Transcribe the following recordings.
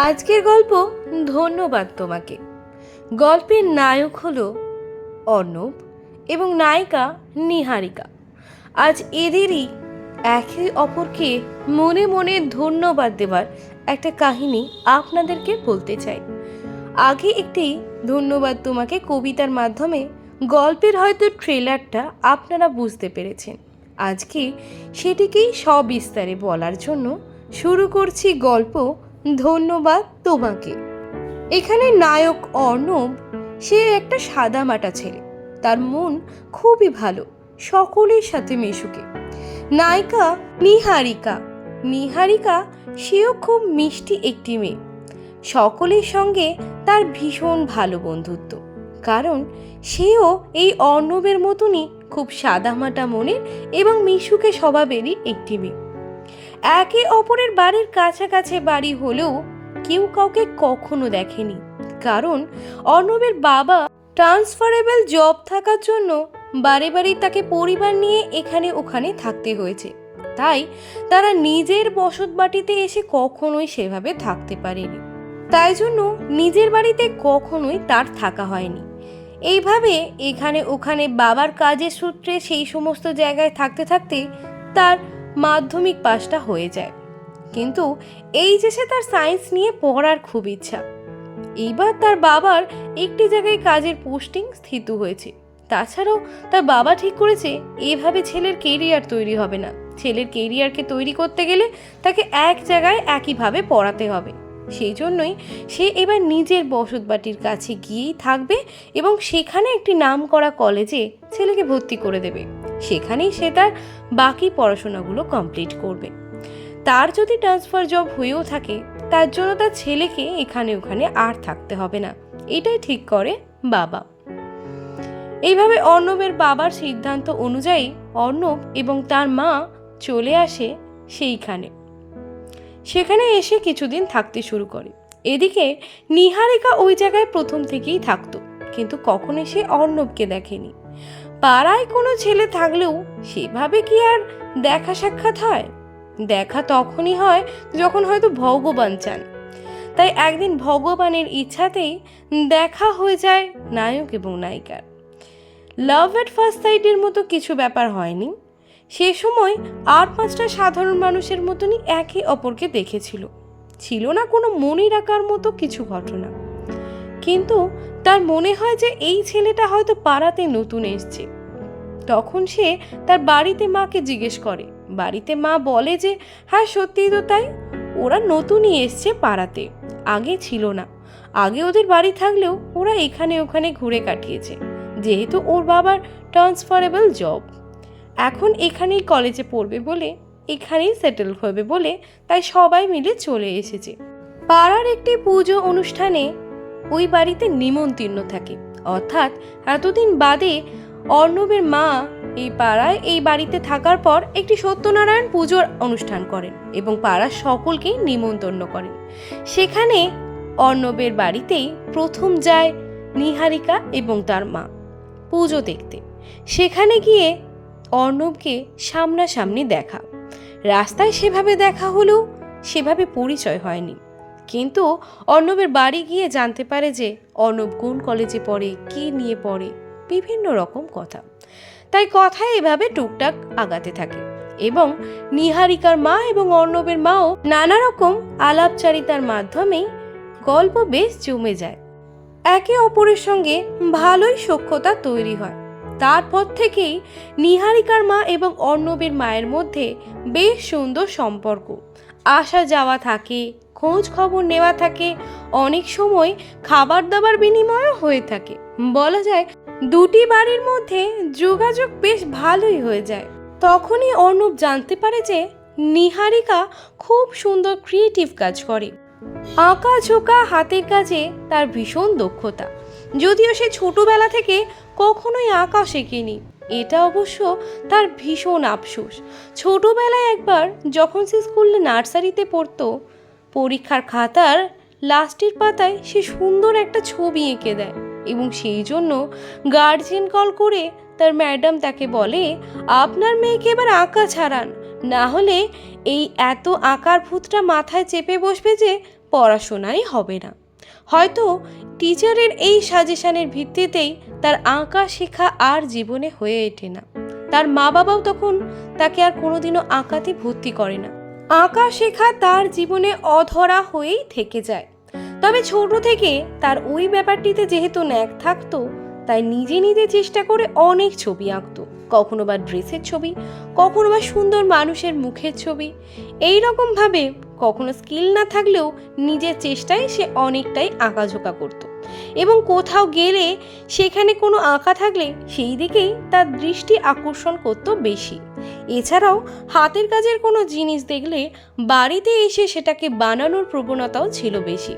আজকের গল্প ধন্যবাদ তোমাকে। গল্পের নায়ক হলো অর্ণব এবং নায়িকা নিহারিকা। আজ এদেরই একে অপরকে মনে মনে ধন্যবাদ দেওয়ার একটা কাহিনী আপনাদেরকে বলতে চাই। আগে একটি ধন্যবাদ তোমাকে কবিতার মাধ্যমে গল্পের হয়তো ট্রেলারটা আপনারা বুঝতে পেরেছেন। আজকে সেটিকেই সবিস্তারে বলার জন্য শুরু করছি গল্প ধন্যবাদ তোমাকে। এখানে নায়ক অর্ণব, সে একটা সাদামাটা ছেলে, তার মন খুবই ভালো, সকলের সাথে মিশুকে। নায়িকা নিহারিকা, নিহারিকা সেও খুব মিষ্টি একটি মেয়ে, সকলের সঙ্গে তার ভীষণ ভালো বন্ধুত্ব, কারণ সেও এই অর্ণবের মতনই খুব সাদামাটা মনের এবং মিশুকে স্বভাবেরই একটি মেয়ে। একে অপরের বাড়ির কাছাকাছি বাড়ি হলেও কেউ কাউকে কখনো দেখেনি, কারণ অর্ণবের বাবা ট্রান্সফারেবল জব থাকার জন্য বারে বারে তাকে পরিবার নিয়ে এখানে ওখানে থাকতে হয়েছে। তাই তারা নিজের বসত বাড়িতে এসে কখনোই সেভাবে থাকতে পারেনি, তাই জন্য নিজের বাড়িতে কখনোই তার থাকা হয়নি। এইভাবে এখানে ওখানে বাবার কাজের সূত্রে সেই সমস্ত জায়গায় থাকতে থাকতে তার মাধ্যমিক পাশটা হয়ে যায়। কিন্তু এই যে সে তার সায়েন্স নিয়ে পড়ার খুব ইচ্ছা, এইবার তার বাবার একটি জায়গায় কাজের পোস্টিং স্থিত হয়েছে। তাছাড়াও তার বাবা ঠিক করেছে এভাবে ছেলের কেরিয়ার তৈরি হবে না, ছেলের কেরিয়ারকে তৈরি করতে গেলে তাকে এক জায়গায় একইভাবে পড়াতে হবে। সেই জন্যই সে এবার নিজের বসতবাটির কাছে গিয়েই থাকবে এবং সেখানে একটি নামকরা কলেজে ছেলেকে ভর্তি করে দেবে। সেখানেই সে তার বাকি পড়াশোনাগুলো কমপ্লিট করবে। তার যদি ট্রান্সফার জব হয়েও থাকে, তার জন্য তার ছেলেকে এখানে ওখানে আর থাকতে হবে না, এটাই ঠিক করে বাবা। এইভাবে অর্ণবের বাবার সিদ্ধান্ত অনুযায়ী অর্ণব এবং তার মা চলে আসে সেইখানে। সেখানে এসে কিছুদিন থাকতে শুরু করে। এদিকে নিহারিকা ওই জায়গায় প্রথম থেকেই থাকতো, কিন্তু কখনো সে অর্ণবকে দেখেনি। পাড়ায় কোনো ছেলে থাকলেও সেভাবে কি আর দেখা সাক্ষাৎ হয়? দেখা তখনই হয় যখন হয়তো ভগবান চান। তাই একদিন ভগবানের ইচ্ছাতেই দেখা হয়ে যায় নায়ক এবং নায়িকার। লাভ এট ফার্স্ট সাইটের মতো কিছু ব্যাপার হয়নি। সে সময় আর পাঁচটা সাধারণ মানুষের মতনই একে অপরকে দেখেছিল, ছিল না কোনো মনে রাখার মতো কিছু ঘটনা। কিন্তু তার মনে হয় যে এই ছেলেটা হয়তো পাড়াতে নতুন এসছে। তখন সে তার বাড়িতে মাকে জিজ্ঞেস করে। বাড়িতে মা বলে যে হ্যাঁ সত্যিই তো তাই, ওরা নতুনই এসছে পাড়াতে, আগে ছিল না। আগে ওদের বাড়ি থাকলেও ওরা এখানে ওখানে ঘুরে কাটিয়েছে, যেহেতু ওর বাবার ট্রান্সফারেবল জব। এখন এখানেই কলেজে পড়বে বলে, এখানেই সেটেল হবে বলে তাই সবাই মিলে চলে এসেছে। পাড়ার একটি পুজো অনুষ্ঠানে ওই বাড়িতে নিমন্ত্রণ থাকে, অর্থাৎ এতদিন বাদে অর্ণবের মা এই পাড়ায় এই বাড়িতে থাকার পর একটি সত্যনারায়ণ পুজোর অনুষ্ঠান করেন এবং পাড়ার সকলকেই নিমন্ত্রণ করেন। সেখানে অর্ণবের বাড়িতেই প্রথম যায় নিহারিকা এবং তার মা পুজো দেখতে। সেখানে গিয়ে অর্ণবকে সামনাসামনি দেখা, রাস্তায় সেভাবে দেখা হলেও সেভাবে পরিচয় হয়নি। কিন্তু অর্ণবের বাড়ি গিয়ে জানতে পারে যে অর্ণব কোন কলেজে পড়ে, কী নিয়ে পড়ে, বিভিন্ন রকম কথা। তাই কথায় এভাবে টুকটাক আগাতে থাকে এবং নিহারিকার মা এবং অর্ণবের মাও নানা রকম আলাপচারিতার মাধ্যমে গল্প বেশ জমে যায়। একে অপরের সঙ্গে ভালোই সখ্যতা তৈরি হয়। তারপর থেকেই নিহারিকার মা এবং অর্ণবের মায়ের মধ্যে বেশ সুন্দর সম্পর্ক, আসা যাওয়া থাকে, খোঁজ খবর নেওয়া থাকে, অনেক সময় খাবার দাবার বিনিময়ও হয়ে থাকে। বলা যায় দুটি বাড়ির মধ্যে যোগাযোগ বেশ ভালোই হয়ে যায়। তখনই অর্ণব জানতে পারে যে নিহারিকা খুব সুন্দর ক্রিয়েটিভ কাজ করে, আঁকা ঝোঁকা হাতের কাজে তার ভীষণ দক্ষতা। যদিও সে ছোটবেলা থেকে কখনোই আঁকা শেখেনি, এটা অবশ্য তার ভীষণ আফসোস। ছোটবেলায় একবার যখন সে স্কুলে নার্সারিতে পড়তো, পরীক্ষার খাতার লাস্টের পাতায় সে সুন্দর একটা ছবি এঁকে দেয় এবং সেই জন্য গার্জিয়ান কল করে তার ম্যাডাম তাকে বলে আপনার মেয়েকে এবার আঁকা ছাড়ান, না হলে এই এত আঁকার ভূতটা মাথায় চেপে বসবে যে পড়াশোনাই হবে না। হয়তো টিচারের এই সাজেশনের ভিত্তিতেই তার আঁকা শেখা আর জীবনে হয়ে ওঠে না। তার মা বাবাও তখন তাকে আর কোনোদিনও আঁকাতে ভর্তি করে না। আঁকা শেখা তার জীবনে অধরা হয়েই থেকে যায়। তবে ছোট থেকে তার ওই ব্যাপারটিতে যেহেতু ন্যাক থাকতো, তাই নিজে নিজে চেষ্টা করে অনেক ছবি আঁকতো। কখনো বা ড্রেসের ছবি, কখনো বা সুন্দর মানুষের মুখের ছবি। এই রকম ভাবে কখনো স্কিল না থাকলেও নিজের চেষ্টায় সে অনেকটাই আঁকাঝোঁকা করত এবং কোথাও গেলে সেখানে কোনো আঁকা থাকলে সেই দিকেই তার দৃষ্টি আকর্ষণ করত বেশি। এছাড়াও হাতের কাজের কোনো জিনিস দেখলে বাড়িতে এসে সেটাকে বানানোর প্রবণতাও ছিল বেশি।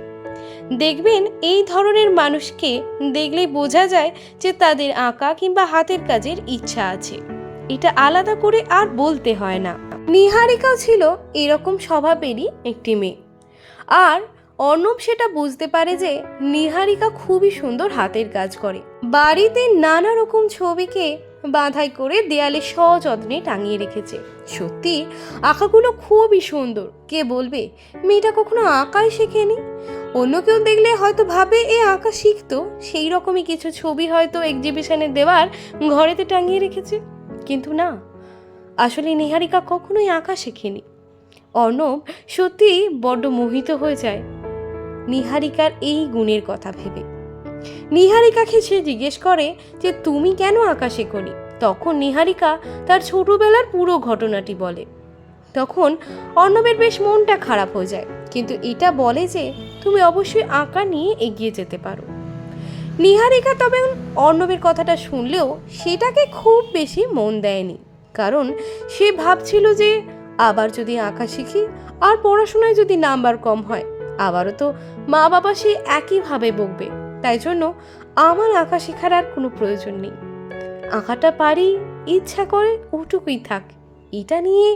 দেখবেন এই ধরনের মানুষকে দেখলেই বোঝা যায় যে তাদের আঁকা কিংবা হাতের কাজের ইচ্ছা আছে। এটা আলাদা করে আর বলতে হয় না। নিহারিকাও ছিল এরকম স্বভাবেরই একটি মেয়ে। আর অর্ণব সেটা বুঝতে পারে যে নিহারিকা খুবই সুন্দর হাতের কাজ করে। বাড়িতে নানা রকম ছবিকে বাঁধাই করে দেয়ালে সযত্নে টাঙিয়ে রেখেছে। সত্যি আঁকাগুলো খুবই সুন্দর। কে বলবে মেয়েটা কখনো আঁকাই শেখেনি? অন্য কেউ দেখলে হয়তো ভাবে এ আঁকা শিখতো, সেই রকমই কিছু ছবি হয়তো এক্সিবিশনে দেওয়ার ঘরেতে টাঙিয়ে রেখেছে। কিন্তু না, আসলে নিহারিকা কখনোই আঁকা শেখেনি। অর্ণব সত্যি বড্ড মোহিত হয়ে যায় নিহারিকার এই গুণের কথা ভেবে। নিহারিকাকে সে জিজ্ঞেস করে যে তুমি কেন আঁকা শেখোনি? তখন নিহারিকা তার ছোটবেলার পুরো ঘটনাটি বলে। তখন অর্ণবের বেশ মনটা খারাপ হয়ে যায়, কিন্তু এটা বলে যে তুমি অবশ্যই আঁকা নিয়ে এগিয়ে যেতে পারো। নিহারিকা তবে অর্ণবের কথাটা শুনলেও সেটাকে খুব বেশি মন দেয়নি, কারণ সে ভাবছিল যে আবার যদি আঁকা শিখি আর পড়াশোনায় যদি নাম্বার কম হয়, আবারও তো মা বাবা সে একইভাবে বকবে। তাই জন্য আমার আঁকা শেখার আর কোনো প্রয়োজন নেই। আঁকাটা পারি, ইচ্ছা করে ওটুকুই থাক। এটা নিয়ে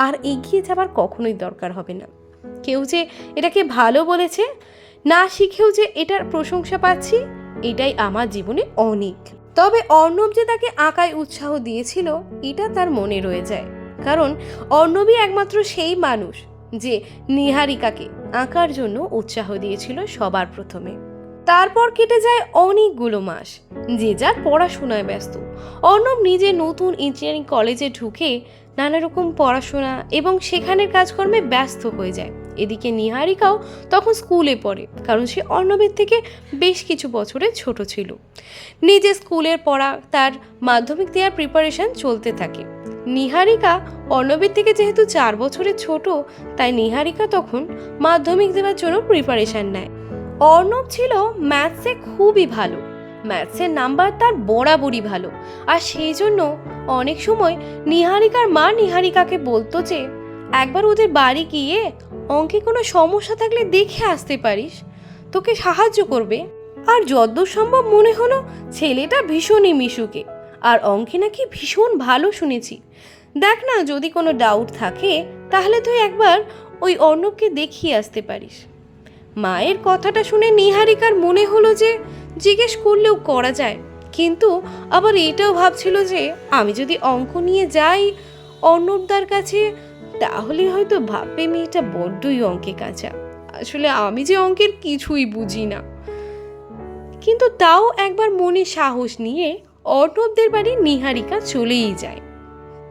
আর এগিয়ে যাবার কখনোই দরকার হবে না। কেউ যে এটাকে ভালো বলেছে, না শিখেও যে এটার প্রশংসা পাচ্ছি, এটাই আমার জীবনে অনেক। তবে অর্ণব যে তাকে আঁকায় উৎসাহ দিয়েছিল এটা তার মনে রয়ে যায়, কারণ অর্ণবই একমাত্র সেই মানুষ যে নিহারিকাকে আঁকার জন্য উৎসাহ দিয়েছিল সবার প্রথমে। তারপর কেটে যায় অনেকগুলো মাস, যে যার পড়াশোনায় ব্যস্ত। অর্ণব নিজে নতুন ইঞ্জিনিয়ারিং কলেজে ঢুকে নানা রকম পড়াশোনা এবং সেখানের কাজকর্মে ব্যস্ত হয়ে যায়। এদিকে নিহারিকাও তখন স্কুলে পড়ে, কারণ সে অর্ণবের থেকে বেশ কিছু বছরের ছোট ছিল। নিজে স্কুলের পড়া, তার মাধ্যমিক দেওয়ার প্রিপারেশন চলতে থাকে। নিহারিকা অর্ণবের থেকে যেহেতু 4 বছরের ছোট, তাই নিহারিকা তখন মাধ্যমিক দেওয়ার জন্য প্রিপারেশন নেয়। অর্ণব ছিল ম্যাথসে খুবই ভালো, ম্যাথসের নাম্বার তার বরাবরই ভালো। আর সেই জন্য অনেক সময় নিহারিকার মা নিহারিকাকে বলতো যে একবার ওদের বাড়ি গিয়ে অঙ্কে কোনো সমস্যা থাকলে দেখে আসতে পারিস, তোকে সাহায্য করবে। আর যতদূর সম্ভব মনে হলো ছেলেটা ভীষণই মিশুকে, আর অঙ্কে নাকি ভীষণ ভালো শুনেছি। দেখ না, যদি কোনো ডাউট থাকে তাহলে তুই একবার ওই অর্ণবকে দেখিয়ে আসতে পারিস। মায়ের কথাটা শুনে নিহারিকার মনে হলো যে জিজ্ঞেস করলেও করা যায়, কিন্তু আবার এটাও ভাবছিল যে আমি যদি অঙ্ক নিয়ে যাই অর্ণবদার কাছে, তাহলে হয়তো ভাববে মেয়েটা বড্ডই অঙ্কে কাঁচা। আসলে আমি যে অঙ্কের কিছুই বুঝি না। কিন্তু তাও একবার মনে সাহস নিয়ে অর্ণবদের বাড়ি নিহারিকা চলেই যায়।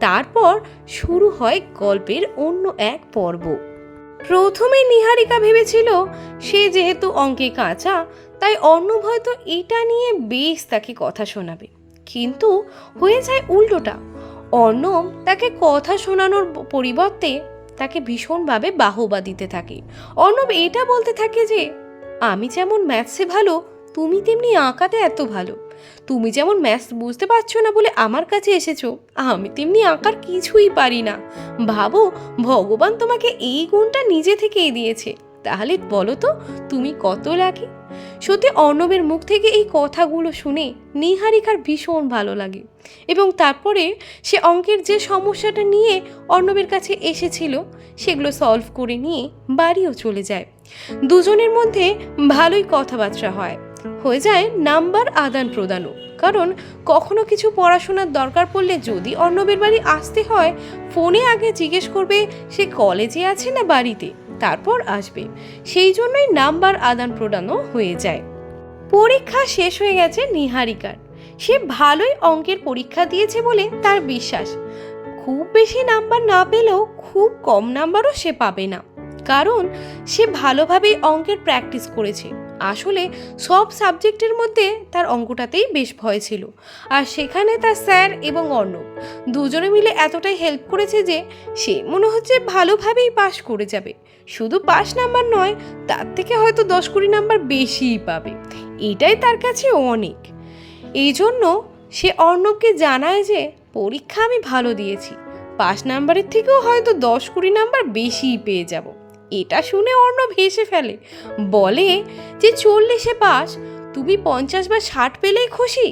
তারপর শুরু হয় গল্পের অন্য এক পর্ব। প্রথমে নিহারিকা ভেবেছিল সে যেহেতু অঙ্কে কাঁচা, তাই অর্ণব হয়তো এটা নিয়ে বেশ তাকে কথা শোনাবে, কিন্তু হয়ে যায় উল্টোটা। অর্ণব তাকে কথা শোনানোর পরিবর্তে তাকে ভীষণভাবে বাহবা দিতে থাকে। অর্ণব এটা বলতে থাকে যে আমি যেমন ম্যাথসে ভালো, তুমি তেমনি আঁকাতে এত ভালো। তুমি যেমন ম্যাথস বুঝতে পারছো না বলে আমার কাছে এসেছো, আমি তেমনি আঁকার কিছুই পারি না। ভাবো ভগবান তোমাকে এই গুণটা নিজে থেকেই দিয়েছে, তাহলে বলো তো তুমি কত লাগে। সত্যি অর্ণবের মুখ থেকে এই কথাগুলো শুনে নিহারিকার ভীষণ ভালো লাগে, এবং তারপরে সে অঙ্কের যে সমস্যাটা নিয়ে অর্ণবের কাছে এসেছিল সেগুলো সলভ করে নিয়ে বাড়িও চলে যায়। দুজনের মধ্যে ভালোই কথাবার্তা হয়ে যায় নাম্বার আদান প্রদানও, কারণ কখনো কিছু পড়াশোনার দরকার পড়লে যদি অর্ণবের বাড়ি আসতে হয়, ফোনে আগে জিজ্ঞেস করবে সে কলেজে আছে না বাড়িতে, তারপর আসবে। সেই জন্যই নাম্বার আদান প্রদানও হয়ে যায়। পরীক্ষা শেষ হয়ে গেছে নিহারিকার। সে ভালোই অঙ্কের পরীক্ষা দিয়েছে বলে তার বিশ্বাস। খুব বেশি নাম্বার না পেলেও খুব কম নাম্বারও সে পাবে না, কারণ সে ভালোভাবেই অঙ্কের প্র্যাকটিস করেছে। আসলে সব সাবজেক্টের মধ্যে তার অঙ্কটাতেই বেশ ভয় ছিল, আর সেখানে তার স্যার এবং অর্ণব দুজনে মিলে এতটাই হেল্প করেছে যে সে মনে হচ্ছে ভালোভাবেই পাশ করে যাবে। শুধু পাস নাম্বার নয়, তার থেকে হয়তো 10-20 নাম্বার বেশিই পাবে। এটাই তার কাছে অনেক। এই জন্য সে অর্ণবকে জানায় যে পরীক্ষা আমি ভালো দিয়েছি, পাস নাম্বারের থেকেও হয়তো 10-20 নাম্বার বেশিই পেয়ে যাব। এটা শুনে অর্ণব হেসে ফেলে, বলে যে 40-এ পাস, তুমি 50 বা 60 পেলেই খুশি।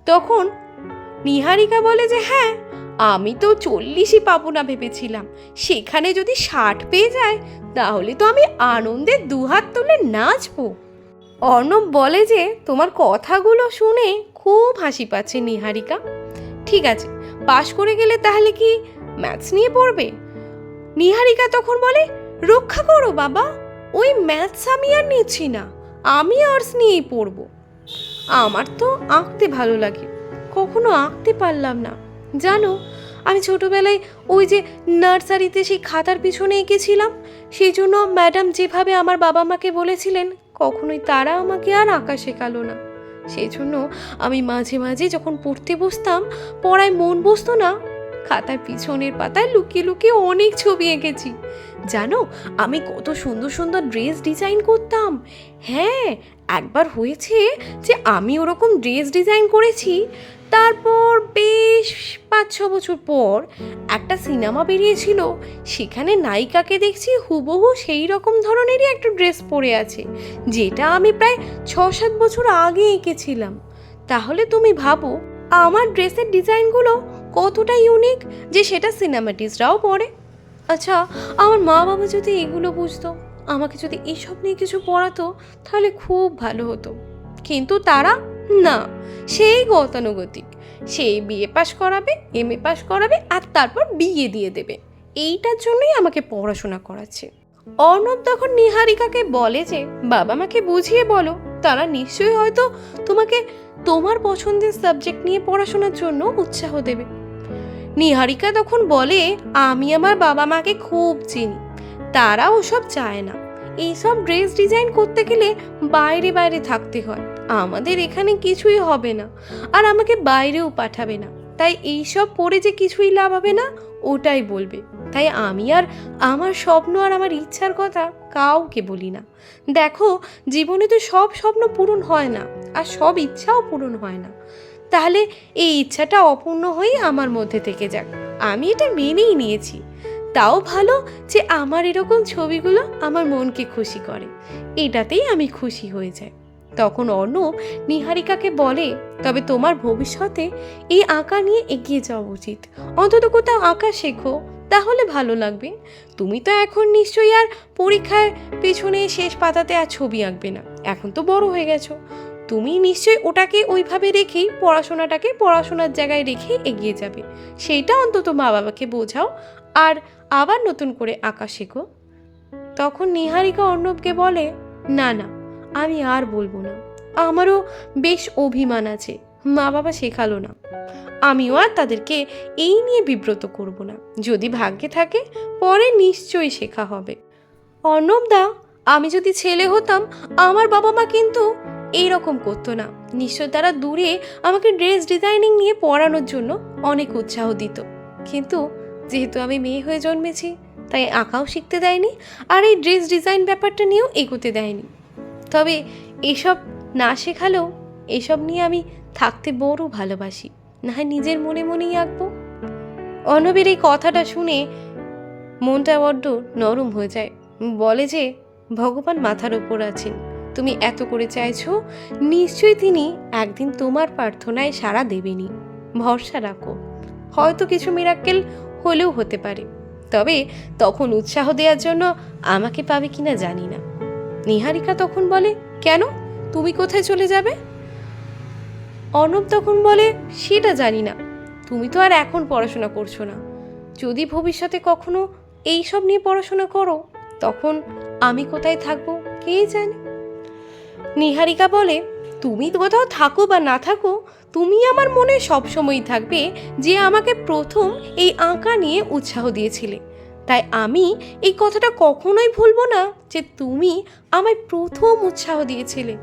তখন নিহারিকা বলে যে হ্যাঁ, আমি তো 40ই পাবো না ভেবেছিলাম, সেখানে যদি 60 পেয়ে যায় তাহলে তো আমি আনন্দে দুহাত তুলে নাচবো। অর্ণব বলে যে তোমার কথাগুলো শুনে খুব হাসি পাচ্ছে নিহারিকা। ঠিক আছে, পাশ করে গেলে তাহলে কি ম্যাথস নিয়ে পড়বে? নিহারিকা তখন বলে রক্ষা করো বাবা, ওই ম্যাথস আমি আর নিচ্ছি না, আমি আর্টস নিয়েই পড়বো। আমার তো আঁকতে ভালো লাগে, কখনো আঁকতে পারলাম না জানো। আমি ছোটবেলায় ওই যে নার্সারিতে সেই খাতার পিছনে এঁকেছিলাম, সেই জন্য ম্যাডাম যেভাবে আমার বাবা মাকে বলেছিলেন, কখনোই তারা আমাকে আর আঁকা শেখালো না। সেই জন্য আমি মাঝে মাঝে যখন পড়তে বসতাম, পড়ায় মন বসতো না, খাতার পিছনের পাতায় লুকিয়ে লুকিয়ে অনেক ছবি এঁকেছি জানো। আমি কত সুন্দর সুন্দর ড্রেস ডিজাইন করতাম। হ্যাঁ, একবার হয়েছে যে আমি ওরকম ড্রেস ডিজাইন করেছি, তারপর বেশ 5-6 বছর পর একটা সিনেমা বেরিয়েছিল, সেখানে নায়িকাকে দেখছি হুবহু সেই রকম ধরনেরই একটা ড্রেস পরে আছে, যেটা আমি প্রায় 6-7 বছর আগে এঁকেছিলাম। তাহলে তুমি ভাবো আমার ড্রেসের ডিজাইনগুলো কতটা ইউনিক যে সেটা সিনেমাটিস্টরাও পরে। আচ্ছা, আমার মা বাবা যদি এগুলো বুঝতো, আমাকে যদি এইসব নিয়ে কিছু পড়াতো, তাহলে খুব ভালো হতো। কিন্তু তারা না, সেই গতানুগতিক, সেই বিএ পাশ করাবে, এমএ পাশ করাবে, আর তারপর বিয়ে দিয়ে দেবে। এইটার জন্যই আমাকে পড়াশোনা করাচ্ছে। অর্ণব তখন নিহারিকাকে বলে যে বাবা মাকে বুঝিয়ে বলো, তারা নিশ্চয়ই হয়তো তোমাকে তোমার পছন্দের সাবজেক্ট নিয়ে পড়াশোনার জন্য উৎসাহ দেবে। নিহারিকা তখন বলে আমি আমার বাবা মাকে খুব চিনি, তারা ওসব চায় না। এইসব ড্রেস ডিজাইন করতে গেলে বাইরে বাইরে থাকতে হয়, আমাদের এখানে কিছুই হবে না, আর আমাকে বাইরেও পাঠাবে না। তাই এইসব পড়ে যে কিছুই লাভ হবে না ওটাই বলবে। তাই আমি আর আমার স্বপ্ন আর আমার ইচ্ছার কথা কাউকে বলি না। দেখো, জীবনে তো সব স্বপ্ন পূরণ হয় না, আর সব ইচ্ছাও পূরণ হয় না। তাহলে এই ইচ্ছাটা অপূর্ণ হয়ে আমার মধ্যে থেকে যাক, আমি এটা মেনেই নিয়েছি। তাও ভালো যে আমার এরকম ছবিগুলো আমার মনকে খুশি করে, এটাতেই আমি খুশি হয়ে যাই। তখন অর্ণব নিহারিকাকে বলে তবে তোমার ভবিষ্যতে এই আঁকা নিয়ে এগিয়ে যাওয়া উচিত, অন্তত কোথাও আঁকা শেখো, তাহলে ভালো লাগবে। তুমি তো এখন নিশ্চয়ই আর পরীক্ষার পেছনে শেষ পাতাতে আর ছবি আঁকবে না, এখন তো বড় হয়ে গেছো। তুমি নিশ্চয়ই ওটাকে ওইভাবে রেখেই পড়াশোনাটাকে পড়াশোনার জায়গায় রেখে এগিয়ে যাবে, সেইটা অন্তত মা বাবাকে বোঝাও, আর আবার নতুন করে আঁকা শেখো। তখন নিহারিকা অর্ণবকে বলে না না, আমি আর বলবো না, আমারও বেশ অভিমান আছে, মা বাবা শেখালো না, আমিও আর তাদেরকে এই নিয়ে বিব্রত করব না। যদি ভাগ্যে থাকে পরে নিশ্চয়ই শেখা হবে। অর্ণবদা, আমি যদি ছেলে হতাম আমার বাবা মা কিন্তু এইরকম করতো না, নিশ্চয় তারা দূরে আমাকে ড্রেস ডিজাইনিং নিয়ে পড়ানোর জন্য অনেক উৎসাহ দিত। কিন্তু যেহেতু আমি মেয়ে হয়ে জন্মেছি, তাই আঁকাও শিখতে দেয়নি, আর এই ড্রেস ডিজাইন ব্যাপারটা নিয়েও এগোতে দেয়নি। তবে এসব না শেখালেও এসব নিয়ে আমি থাকতে বড় ভালোবাসি, না হয় নিজের মনে মনেই আঁকবো। অর্ণবের এই কথাটা শুনে মনটা বড্ড নরম হয়ে যায়। বলে যে ভগবান মাথার ওপর আছেন, তুমি এত করে চাইছো, নিশ্চয়ই তিনি একদিন তোমার প্রার্থনায় সাড়া দেবেনই, ভরসা রাখো। হয়তো কিছু মিরাক্কেল হলেও হতে পারে, তবে তখন উৎসাহ দেওয়ার জন্য আমাকে পাবে কিনা জানি না। নিহারিকা তখন বলে কেন, তুমি কোথায় চলে যাবে? অর্ণব তখন বলে সেটা জানি না, তুমি তো আর এখন পড়াশোনা করছো না, যদি ভবিষ্যতে কখনো এইসব নিয়ে পড়াশোনা করো, তখন আমি কোথায় থাকবো কে জানে। নিহারিকা বলে, তুমি কোথাও থাকো বা না থাকো, তুমি আমার মনে সবসময়ই থাকবে, যে আমাকে প্রথম এই আঁকা নিয়ে উৎসাহ দিয়েছিলে। তাই আমি এই কথাটা কখনোই ভুলবো না যে তুমি আমায় প্রথম উৎসাহ দিয়েছিলে।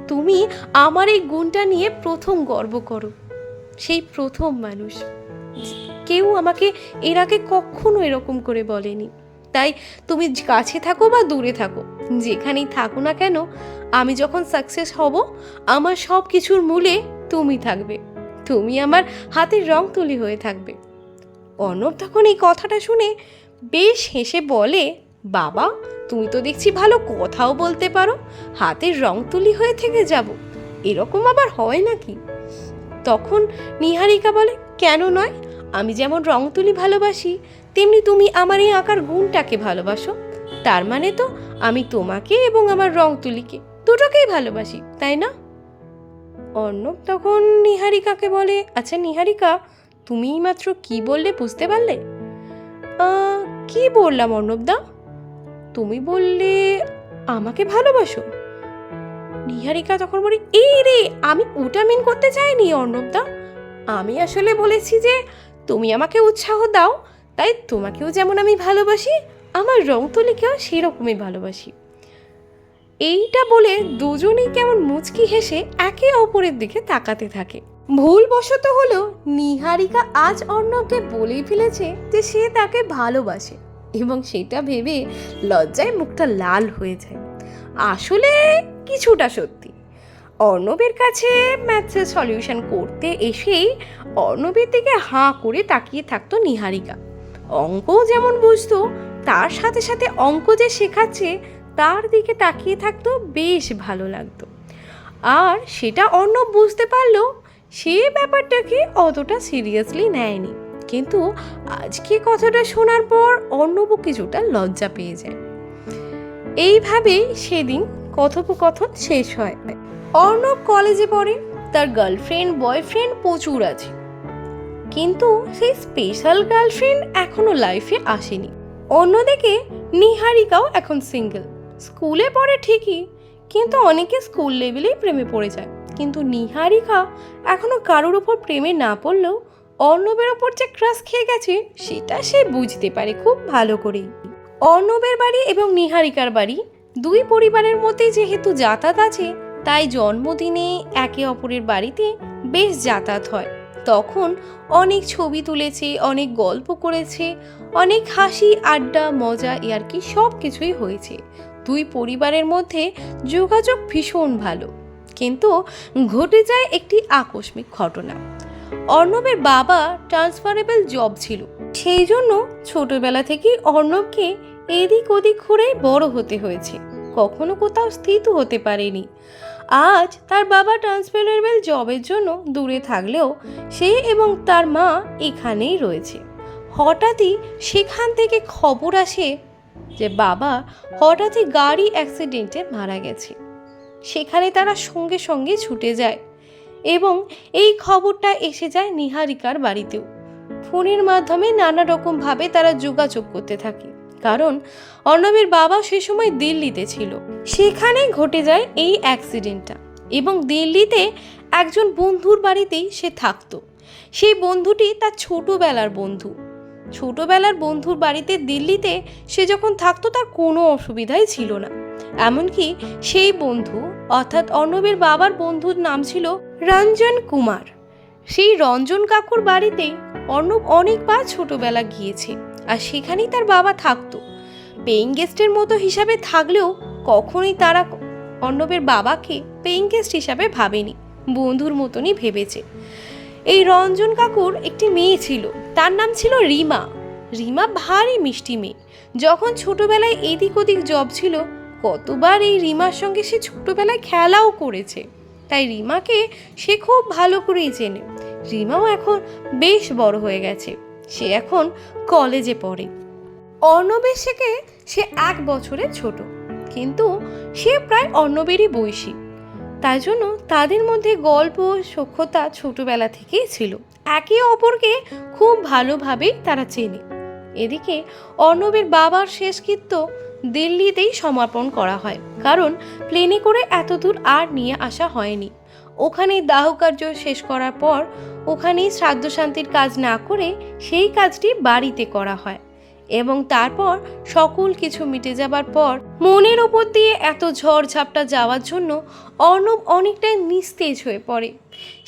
তুমি আমার এই গুণটা নিয়ে প্রথম গর্ব করো। সেই প্রথম মানুষ, কেউ আমাকে এর আগে কখনো এরকম করে বলেনি। তাই তুমি কাছে থাকো বা দূরে থাকো, যেখানেই থাকো না কেন, আমি যখন সাকসেস হব, আমার সব কিছুর মূলে তুমি থাকবে। তুমি আমার হাতের রং তুলি হয়ে থাকবে। অর্ণব তখন এই কথাটা শুনে বেশ হেসে বলে, বাবা, তুমি তো দেখছি ভালো কথাও বলতে পারো, হাতের রং তুলি হয়ে থেকে যাব, এরকম আবার হয় নাকি? তখন নিহারিকা বলে, কেন নয়? আমি যেমন রং তুলি ভালোবাসি, তেমনি তুমি আমার এই আঁকার গুণটাকে ভালোবাসো। তার মানে তো আমি তোমাকে এবং আমার রং তুলিকে দুটোকেই ভালোবাসি, তাই না? অর্ণব তখন নিহারিকাকে বলে, আচ্ছা নিহারিকা, তুমি মাত্র কি বললে বুঝতে পারলে? কি বললাম অর্ণবদা? তুমি বললে আমাকে ভালোবাসো। নিহারিকা তখন বলি, এই রে, আমি ওটা মিন করতে চাইনি অর্ণবদা। আমি আসলে বলেছি যে তুমি আমাকে উৎসাহ দাও, তাই তোমাকেও যেমন আমি ভালোবাসি, আমার রং তুলিকেও সেরকমই ভালোবাসি। এইটা বলে দুজনেই কেমন মুচকি হেসে একে অপরের দিকে তাকাতে থাকে। ভুলবশত হলো নিহারিকা আজ অর্ণবকে বলেই ফেলেছে যে সে তাকে ভালোবাসে, এবং সেটা ভেবে লজ্জায় মুখটা লাল হয়ে যায়। আসলে কিছুটা সত্যি। অর্ণবের কাছে ম্যাথসের সলিউশন করতে এসেই অর্ণবের দিকে হাঁ করে তাকিয়ে থাকতো নিহারিকা। অঙ্ক যেমন বুঝতো, তার সাথে সাথে অঙ্ক যে শেখাচ্ছে তার দিকে তাকিয়ে থাকতো, বেশ ভালো লাগতো। আর সেটা অর্ণব বুঝতে পারলো, সে ব্যাপারটাকে অতটা সিরিয়াসলি নেয়নি। কিন্তু আজকে কথাটা শোনার পর অর্ণবও কিছুটা লজ্জা পেয়ে যায়। এইভাবেই সেদিন কথোপকথন শেষ হয়। অর্ণব কলেজে পড়ে, তার গার্লফ্রেন্ড বয়ফ্রেন্ড প্রচুর আছে, কিন্তু সেই স্পেশাল গার্লফ্রেন্ড এখনো লাইফে আসেনি। অন্যদিকে নিহারিকাও এখন সিঙ্গেল। স্কুলে পড়ে ঠিকই, কিন্তু অনেকে স্কুল লেভেলেই প্রেমে পড়ে যায়। কিন্তু নিহারিকা এখনো কারোর ওপর প্রেমে না পড়লেও অর্ণবের ওপর যে ক্রাশ খেয়ে গেছে সেটা সে বুঝতে পারে খুব ভালো করেই। অর্ণবের বাড়ি এবং নিহারিকার বাড়ি দুই পরিবারের মধ্যে যেহেতু যাতায়াত আছে, তাই জন্মদিনে একে অপরের বাড়িতে বেশ যাতায়াত হয়। তখন অনেক ছবি তুলেছে, অনেক গল্প করেছে, অনেক হাসি আড্ডা মজা ইয়ার্কি সব কিছুই হয়েছে। দুই পরিবারের মধ্যে যোগাযোগ ভীষণ ভালো। কিন্তু ঘটে যায় একটি আকস্মিক ঘটনা। অর্ণবের বাবা ট্রান্সফারেবল জব ছিল, সেই জন্য ছোটবেলা থেকেই অর্ণবকে এদিক ওদিক ঘুরে বড় হতে হয়েছে, কখনো কোথাও স্থিত হতে পারেনি। আজ তার বাবা ট্রান্সফারেবল জবের জন্য দূরে থাকলেও সে এবং তার মা এখানেই রয়েছে। হঠাৎই সেখান থেকে খবর আসে যে বাবা হঠাৎই গাড়ি অ্যাক্সিডেন্টে মারা গেছে। সেখানে তারা সঙ্গে সঙ্গে ছুটে যায় এবং এই খবরটা এসে যায় নিহারিকার বাড়িতেও। ফোনের মাধ্যমে নানা রকমভাবে তারা যোগাযোগ করতে থাকে, কারণ অর্ণবের বাবা সে সময় দিল্লিতে ছিল। সেখানেই ঘটে যায় এই অ্যাক্সিডেন্টটা, এবং দিল্লিতে একজন বন্ধুর বাড়িতেই সে থাকতো। সেই বন্ধুটি তার ছোটবেলার বন্ধু। ছোটবেলার বন্ধুর বাড়িতে দিল্লিতে সে যখন থাকতো তার কোনো অসুবিধাই ছিল না। এমনকি সেই বন্ধু অর্থাৎ অর্ণবের বাবার বন্ধুর নাম ছিল রঞ্জন কুমার। সেই রঞ্জন কাকুর বাড়িতে অর্ণব অনেকবার ছোটবেলা গিয়েছে, আর সেখানেই তার বাবা থাকতো। পেইং গেস্টের মতো হিসাবে থাকলেও কখনোই তারা অর্ণবের বাবাকে পেইং গেস্ট হিসাবে ভাবেনি, বন্ধুর মতনই ভেবেছে। এই রঞ্জন কাকুর একটি মেয়ে ছিল, তার নাম ছিল রিমা। রিমা ভারী মিষ্টি মেয়ে। যখন ছোটবেলায় এদিক ওদিক জব ছিল, কতবার এই রিমার সঙ্গে সে ছোটবেলায় খেলাও করেছে, তাই রিমাকে সে খুব ভালো করেই চেনে। রিমাও এখন বেশ বড় হয়ে গেছে, সে এখন কলেজে পড়ে। অর্ণবের থেকে সে 1 বছরের ছোট, কিন্তু সে প্রায় অর্ণবেরই বয়সী। তাই জন্য তাদের মধ্যে গল্প সখ্যতা ছোটবেলা থেকেই ছিল, একে অপরকে খুব ভালোভাবেই তারা চেনে। এদিকে অর্ণবের বাবার শেষকৃত্য দিল্লিতেই সমাপন করা হয়, কারণ প্লেনে করে এত দূর আর নিয়ে আসা হয়নি। ওখানেই দাহকার্য শেষ করার পর ওখানেই শ্রাদ্ধ শান্তির কাজ না করে সেই কাজটি বাড়িতে করা হয়, এবং তারপর সকল কিছু মিটে যাবার পর মনের ওপর দিয়ে এত ঝড় ঝাপটা যাওয়ার জন্য অর্ণব অনেকটাই নিস্তেজ হয়ে পড়ে।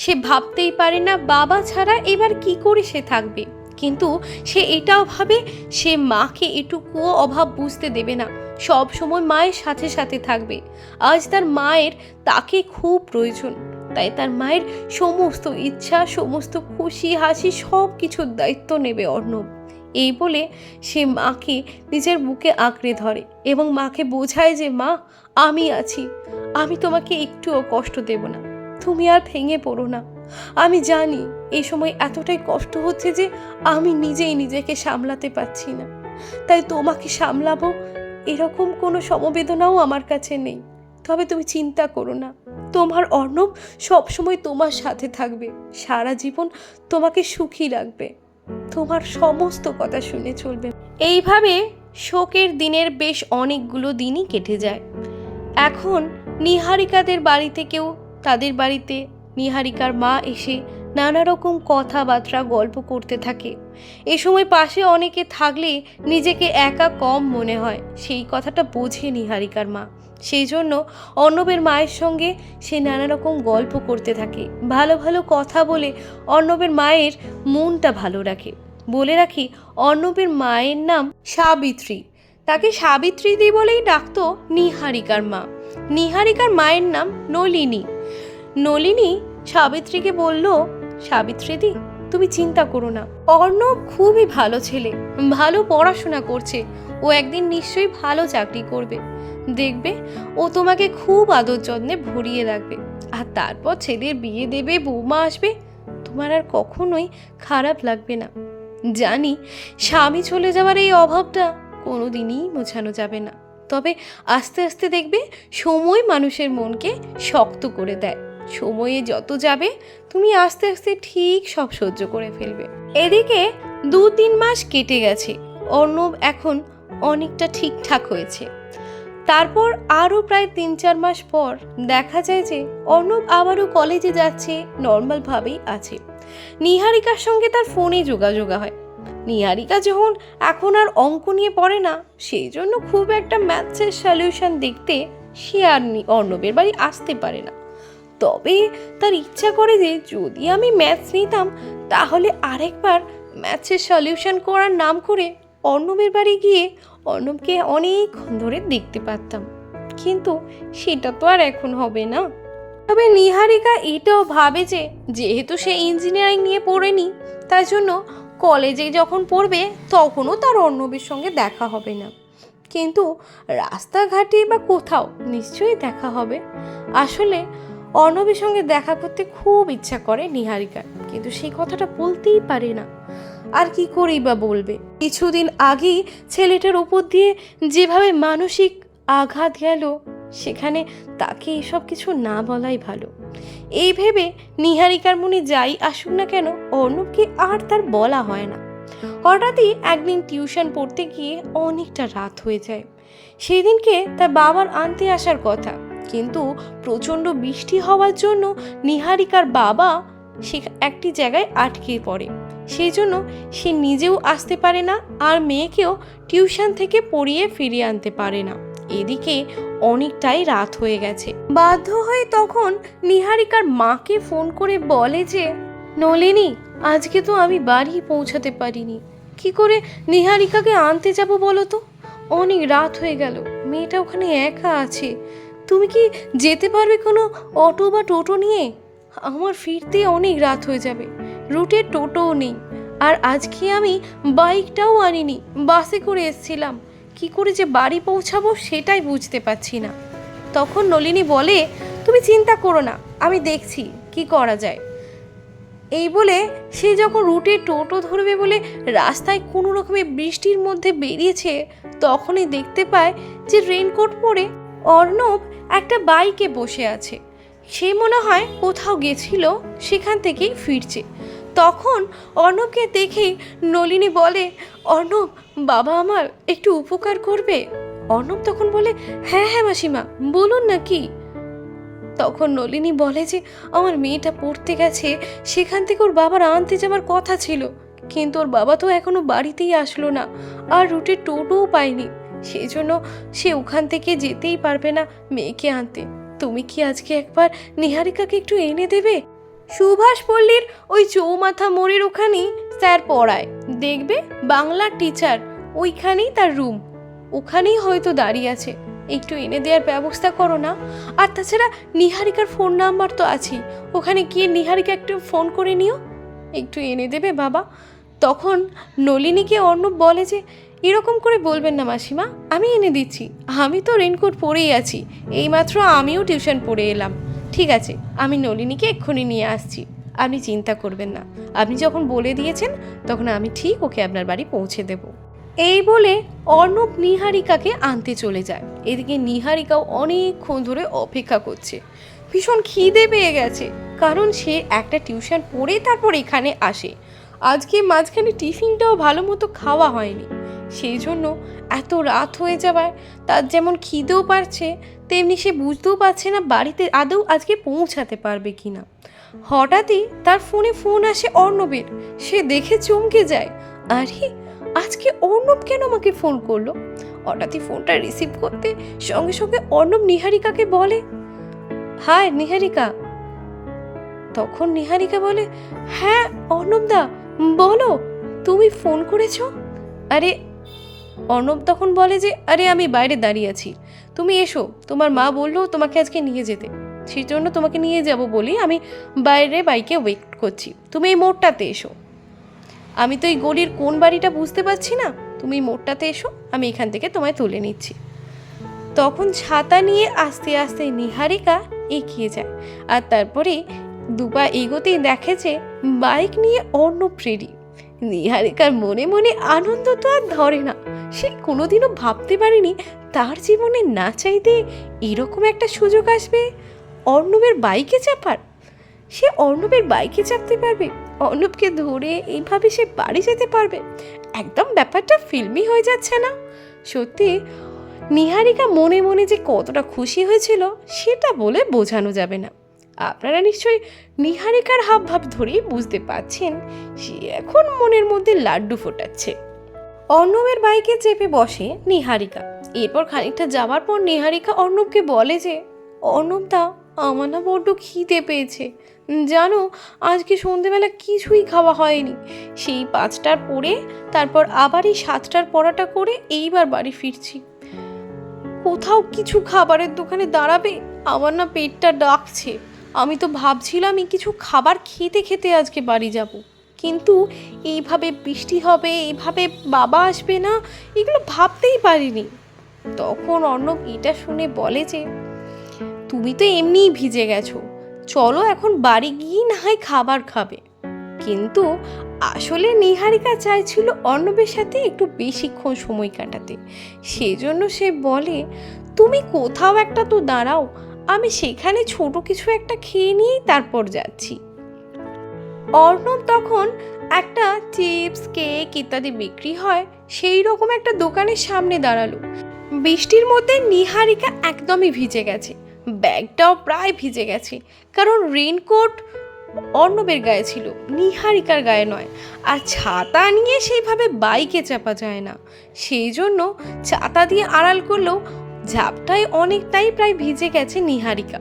সে ভাবতেই পারে না বাবা ছাড়া এবার কি করে সে থাকবে, কিন্তু সে এটাও ভাবে সে মাকে এটুকুও অভাব বুঝতে দেবে না, সব সময় মায়ের সাথে সাথে থাকবে। আজ তার মায়ের তাকে খুব প্রয়োজন, তাই তার মায়ের সমস্ত ইচ্ছা, সমস্ত খুশি হাসি সব কিছুর দায়িত্ব নেবে অর্ণব। এই বলে সে মাকে নিজের বুকে আঁকড়ে ধরে এবং মাকে বোঝায় যে মা, আমি আছি, আমি তোমাকে একটুও কষ্ট দেব না, তুমি আর ভেঙে পড়ো না। আমি জানি এই সময় এতটাই কষ্ট হচ্ছে যে আমি নিজেই নিজেকে সামলাতে পারছি না, তাই তোমাকে সামলাবো এরকম কোনো সমবেদনাও আমার কাছে নেই। তবে তুমি চিন্তা করো না, তোমার অর্ণব সবসময় তোমার সাথে থাকবে, সারা জীবন তোমাকে সুখী রাখবে, তোমার সমস্ত কথা শুনে চলবে। এইভাবে শোকের দিনের বেশ অনেকগুলো দিনই কেটে যায়। এখন নিহারিকাদের বাড়ি থেকেও তাদের বাড়িতে নিহারিকার মা এসে নানা রকম কথাবার্তা গল্প করতে থাকে। এ সময় পাশে অনেকে থাকলে নিজেকে একা কম মনে হয়, সেই কথাটা বোঝে নিহারিকার মা। সেই জন্য অর্ণবের মায়ের সঙ্গে সে নানা রকম গল্প করতে থাকে, ভালো ভালো কথা বলে অর্ণবের মায়ের মনটা ভালো রাখে। বলে রাখি, অর্ণবের মায়ের নাম সাবিত্রী, তাকে সাবিত্রীদি বলেই ডাকতো নিহারিকার মা। নিহারিকার মায়ের নাম নলিনী। নলিনী সাবিত্রীকে বলল, সাবিত্রীদি তুমি চিন্তা করো না, অর্ণব খুবই ভালো ছেলে, ভালো পড়াশোনা করছে, ও একদিন নিশ্চয়ই ভালো চাকরি করবে, দেখবে ও তোমাকে খুব আদর যত্নে ভরিয়ে রাখবে, আর তারপর ছেলের বিয়ে দেবে, বৌমা আসবে, তোমার আর কখনোই খারাপ লাগবে না। জানি স্বামী চলে যাওয়ার এই অভাবটা কোনোদিনই মোছানো যাবে না, তবে আস্তে আস্তে দেখবে সময় মানুষের মনকে শক্ত করে দেয়, সময়ে যত যাবে তুমি আস্তে আস্তে ঠিক সব সহ্য করে ফেলবে। এদিকে 2-3 মাস কেটে গেছে, অর্ণব এখন অনেকটা ঠিকঠাক হয়েছে। তারপর আরও প্রায় 3-4 মাস পর দেখা যায় যে অর্ণব আবারও কলেজে যাচ্ছে, নর্মালভাবেই আছে। নিহারিকার সঙ্গে তার ফোনে যোগাযোগ হয়। নিহারিকা যখন এখন আর অঙ্ক নিয়ে পড়ে না, সেই জন্য খুব একটা ম্যাথসের সলিউশন দেখতে সে আর অর্ণবের বাড়ি আসতে পারে না। তবে তার ইচ্ছা করে যে যদি আমি ম্যাথস নিতাম তাহলে আরেকবার ম্যাথসের সলিউশন করার নাম করে অর্ণবের বাড়ি গিয়ে অর্ণবকে অনেকক্ষণ ধরে দেখতে পারতাম, কিন্তু সেটা তো আর এখন হবে না। তবে নিহারিকা এটাও ভাবে যে যেহেতু সে ইঞ্জিনিয়ারিং নিয়ে পড়েনি, তাই জন্য কলেজে যখন পড়বে তখনও তার অর্ণবের সঙ্গে দেখা হবে না, কিন্তু রাস্তাঘাটে বা কোথাও নিশ্চয়ই দেখা হবে। আসলে অর্ণবের সঙ্গে দেখা করতে খুব ইচ্ছা করে নিহারিকার, কিন্তু সেই কথাটা বলতেই পারে না, আর কি করেই বা বলবে। কিছুদিন আগেই ছেলেটার উপর দিয়ে যেভাবে মানসিক আঘাত গেল, সেখানে তাকে এসব কিছু না বলাই ভালো। এই ভেবে নিহারিকার মনে যাই আসুক না কেন, অর্ণবকে আর তার বলা হয় না। হঠাৎই একদিন টিউশন পড়তে গিয়ে অনেকটা রাত হয়ে যায়। সেই দিনকে তার বাবার আনতে আসার কথা, কিন্তু প্রচণ্ড বৃষ্টি হওয়ার জন্য নিহারিকার বাবা সে একটি জায়গায় আটকে পড়ে, সেই জন্য সে নিজেও আসতে পারে না, আর মেয়েকেও টিউশন থেকে পড়িয়ে ফিরিয়ে আনতে পারে না। এদিকে অনেকটাই রাত হয়ে গেছে। বাধ্য হয়ে তখন নিহারিকার মাকে ফোন করে বলে যে, নলিনী, আজকে তো আমি বাড়ি পৌঁছাতে পারিনি, কি করে নিহারিকাকে আনতে যাব বলো তো? অনেক রাত হয়ে গেল, মেয়েটা ওখানে একা আছে, তুমি কি যেতে পারবে কোনো অটো বা টোটো নিয়ে? আমার ফিরতে অনেক রাত হয়ে যাবে, রুটে টোটোও নেই, আর আজকে আমি বাইকটাও আনিনি, বাসে করে এসেছিলাম, কি করে যে বাড়ি পৌঁছাবো সেটাই বুঝতে পারছি না। তখন নলিনী বলে, তুমি চিন্তা করো না, আমি দেখছি কি করা যায়। এই বলে সে যখন রুটে টোটো ধরবে বলে রাস্তায় কোনো রকমে বৃষ্টির মধ্যে বেরিয়েছে, তখনই দেখতে পায় যে রেনকোট পরে অর্ণব একটা বাইকে বসে আছে। সে মনে হয় কোথাও গেছিল, সেখান থেকেই ফিরছে। তখন অর্ণবকে দেখেই নলিনী বলে, অর্ণব, বাবা আমার একটু উপকার করবে? অর্ণব তখন বলে, হ্যাঁ হ্যাঁ মাসিমা, বলুন না কি। তখন নলিনী বলে যে আমার মেয়েটা পড়তে গেছে, সেখান থেকে ওর বাবার আনতে যাওয়ার কথা ছিল, কিন্তু ওর বাবা তো এখনো বাড়িতেই আসলো না, আর রুটে টোটোও পায়নি, সেই জন্য সে ওখান থেকে যেতেই পারবে না মেয়েকে আনতে। তুমি কি আজকে একবার নিহারিকাকে একটু এনে দেবে? সুভাষ পল্লীর ওই চৌমাথা মোড়ের ওখানেই স্যার পড়ায়, দেখবে বাংলার টিচার, ওইখানেই তার রুম, ওখানেই হয়তো দাঁড়িয়ে আছে, একটু এনে দেওয়ার ব্যবস্থা করো না। আর তাছাড়া নিহারিকার ফোন নাম্বার তো আছেই, ওখানে গিয়ে নিহারিকা একটু ফোন করে নিও, একটু এনে দেবে বাবা। তখন নলিনীকে অর্ণব বলে যে এরকম করে বলবেন না মাসিমা, আমি এনে দিচ্ছি, আমি তো রেনকোট পরেই আছি, এইমাত্র আমিও টিউশন পড়ে এলাম। ঠিক আছে, আমি নলিনীকে এক্ষুনি নিয়ে আসছি, আপনি চিন্তা করবেন না, আপনি যখন বলে দিয়েছেন তখন আমি ঠিক ওকে আপনার বাড়ি পৌঁছে দেব। এই বলে অর্ণব নিহারিকাকে আনতে চলে যায়। এদিকে নিহারিকাও অনেকক্ষণ ধরে অপেক্ষা করছে, ভীষণ খিদে পেয়ে গেছে, কারণ সে একটা টিউশন পড়ে তারপর এখানে আসে, আজকে মাঝখানে টিফিনটাও ভালো মতো খাওয়া হয়নি, সেই জন্য এত রাত হয়ে যাওয়ায় তার যেমন খিদেও পারছে, তেমনি সে বুঝতেও পারছে না বাড়িতে আদৌ আজকে পৌঁছাতে পারবে কিনা। হঠাৎই তার ফোনে ফোন আসে অর্ণবের, সে দেখে চমকে যায়, আরে আজকে অর্ণব কেন আমাকে ফোন করলো? হঠাৎই ফোনটা রিসিভ করতে সঙ্গে সঙ্গে অর্ণব নিহারিকাকে বলে, হাই নিহারিকা। তখন নিহারিকা বলে, হ্যাঁ অর্ণবদা, বলো, তুমি ফোন করেছ? আরে অর্ণব তখন বলে যে আরে আমি বাইরে দাঁড়িয়ে আছি, তুমি এসো, তোমার মা বললো তোমাকে আজকে নিয়ে যেতে, সেই জন্য তোমাকে নিয়ে যাব বলি আমি বাইরে বাইকে ওয়েট করছি, তুমি এই মোড়টাতে এসো। আমি তো এই গলির কোন বাড়িটা বুঝতে পারছি না, তুমি মোড়টাতে এসো, আমি এখান থেকে তোমায় তুলে নিচ্ছি। তখন ছাতা নিয়ে আস্তে আস্তে নিহারিকা এগিয়ে যায়, আর তারপরে দুপা এগোতেই দেখে যে বাইক নিয়ে অর্ণব রেডি। নিহারিকার মনে মনে আনন্দ তো আর ধরে না, সে কোনোদিনও ভাবতে পারেনি তার জীবনে না চাইতে এরকম একটা সুযোগ আসবে অর্ণবের বাইকে চাপার। সে অর্ণবের বাইকে চাপতে পারবে, অর্ণবকে ধরে এইভাবে সে বাড়ি যেতে পারবে, একদম ব্যাপারটা ফিল্মি হয়ে যাচ্ছে না? সত্যি নিহারিকা মনে মনে যে কতটা খুশি হয়েছিল সেটা বলে বোঝানো যাবে না। আপনারা নিশ্চয়ই নিহারিকার হাবভাব ধরেই বুঝতে পারছেন সে এখন মনের মধ্যে লাড্ডু ফোটাচ্ছে। অর্ণবের বাইকে চেপে বসে নিহারিকা। এরপর খানিকটা যাওয়ার পর নিহারিকা অর্ণবকে বলে যে অর্ণবদা, আমার না বড্ড খিদে পেয়েছে, জানো আজকে সন্ধেবেলা কিছুই খাওয়া হয়নি, সেই 5টার পরে তারপর আবার এই 7টার পড়াটা করে এইবার বাড়ি ফিরছি, কোথাও কিছু খাবারের দোকানে দাঁড়াবে? আমার না পেটটা ডাকছে, আমি তো ভাবছিলাম এই কিছু খাবার খেতে খেতে আজকে বাড়ি যাব, কিন্তু এইভাবে বৃষ্টি হবে, এইভাবে বাবা আসবে না, এগুলো ভাবতেই পারিনি। তখন অর্ণব এটা শুনে বলে যে তুমি তো এমনিই ভিজে গেছো, চলো এখন বাড়ি গিয়ে না হয় খাবার খাবে। কিন্তু আসলে নিহারিকা চাইছিল অর্ণবের সাথে একটু বেশিক্ষণ সময় কাটাতে, সেজন্য সে বলে তুমি কোথাও একটা তো দাঁড়াও, আমি সেখানে ছোট কিছু একটা খেয়ে নিয়েই তারপর যাচ্ছি। অর্ণব তখন একটা চিপস, কেক ইত্যাদি বিক্রি হয় সেই রকম একটা দোকানের সামনে দাঁড়ালো। বৃষ্টির মধ্যে নিহারিকা একদমই ভিজে গেছে, ব্যাগটাও প্রায় ভিজে গেছে, কারণ রেনকোট অর্ণবের গায়ে ছিল, নিহারিকার গায়ে নয়, আর ছাতা নিয়ে সেইভাবে বাইকে চাপা যায় না, সেই জন্য ছাতা দিয়ে আড়াল করলেও ঝাপটায় অনেকটাই প্রায় ভিজে গেছে নিহারিকা,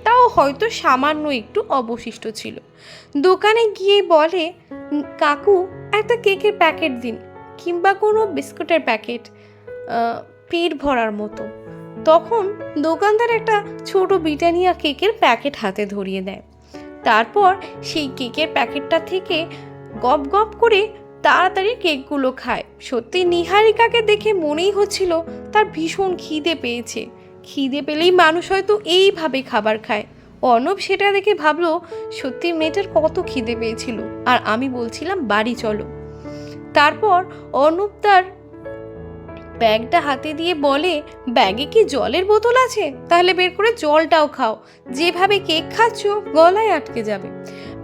তাও হয়তো সামান্য একটু অবশিষ্ট ছিল। দোকানে গিয়ে বলে, কাকু একটা কেকের প্যাকেট দিন, কিংবা কোনো বিস্কুটের প্যাকেট, পেট ভরার মতো। তখন দোকানদার একটা ছোট ব্রিটানিয়া কেকের প্যাকেট হাতে ধরিয়ে দেয়, তারপর সেই কেকের প্যাকেটটা থেকে গপ গপ করে তাড়াতাড়ি কেকগুলো খায়। সত্যি নিহারিকাকে দেখে মনেই হচ্ছিল তার ভীষণ খিদে পেয়েছে, খিদে পেলেই মানুষ হয়তো এইভাবে খাবার খায়। অর্ণব সেটা দেখে ভাবলো সত্যি মেয়েটার কত খিদে পেয়েছিল, আর আমি বলছিলাম বাড়ি চলো। তারপর অর্ণব তার ব্যাগটা হাতে দিয়ে বলে, ব্যাগে কি জলের বোতল আছে? তাহলে বের করে জলটাও খাও, যেভাবে কেক খাচ্ছ গলায় আটকে যাবে।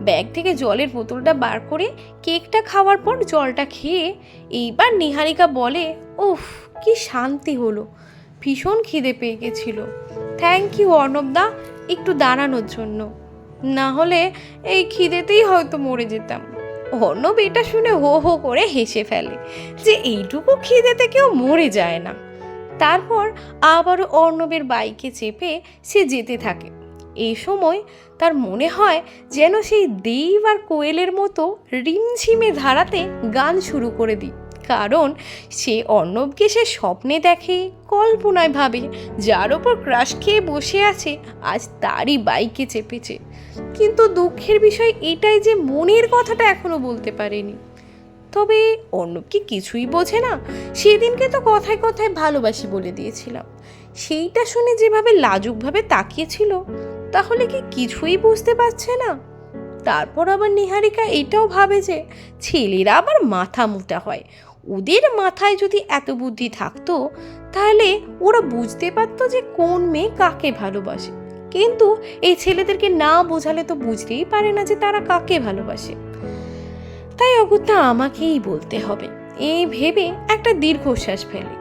ব্যাগ থেকে জলের বোতলটা বার করে কেকটা খাওয়ার পর জলটা খেয়ে এইবার নিহারিকা বলে, উফ কি শান্তি হলো, ভীষণ খিদে পেয়ে গেছিল। থ্যাংক ইউ অর্ণবদা একটু দাঁড়ানোর জন্য, না হলে এই খিদেতেই হয়তো মরে যেতাম। অর্ণব এটা শুনে হো হো করে হেসে ফেলে যে এইটুকু খিদেতে কেউ মরে যায় না। তারপর আবারও অর্ণবের বাইকে চেপে সে যেতে থাকে। এই সময় তার মনে হয় যেন সেই দেব আর কোয়েলের মতো রিমঝিমে ধারাতে গান শুরু করে দিই, কারণ সে অর্ণবকে সে স্বপ্নে দেখে, কল্পনায় ভাবে যার ওপর ক্রাশ খেয়ে বসে আছে আজ তারই বাইকে চেপেছে। কিন্তু দুঃখের বিষয় এটাই যে মনের কথাটা এখনো বলতে পারেনি। তবে অর্ণব কি কিছুই বোঝে না? সেদিনকে তো কথায় কথায় ভালোবাসি বলে দিয়েছিলাম, সেইটা শুনে যেভাবে লাজুকভাবে তাকিয়েছিল, তাহলে কি কিছুই বুঝতে পারছে না? তারপর আবার নিহারিকা এটাও ভাবে যে ছেলেরা আবার মাথা মোটা হয়, ওদের মাথায় যদি এত বুদ্ধি থাকতো তাহলে ওরা বুঝতে পারতো যে কোন মেয়ে কাকে ভালোবাসে। কিন্তু এই ছেলেদেরকে না বোঝালে তো বুঝতেই পারে না যে তারা কাকে ভালোবাসে। তাই অগত্যা আমাকেই বলতে হবে, এই ভেবে একটা দীর্ঘশ্বাস ফেলে।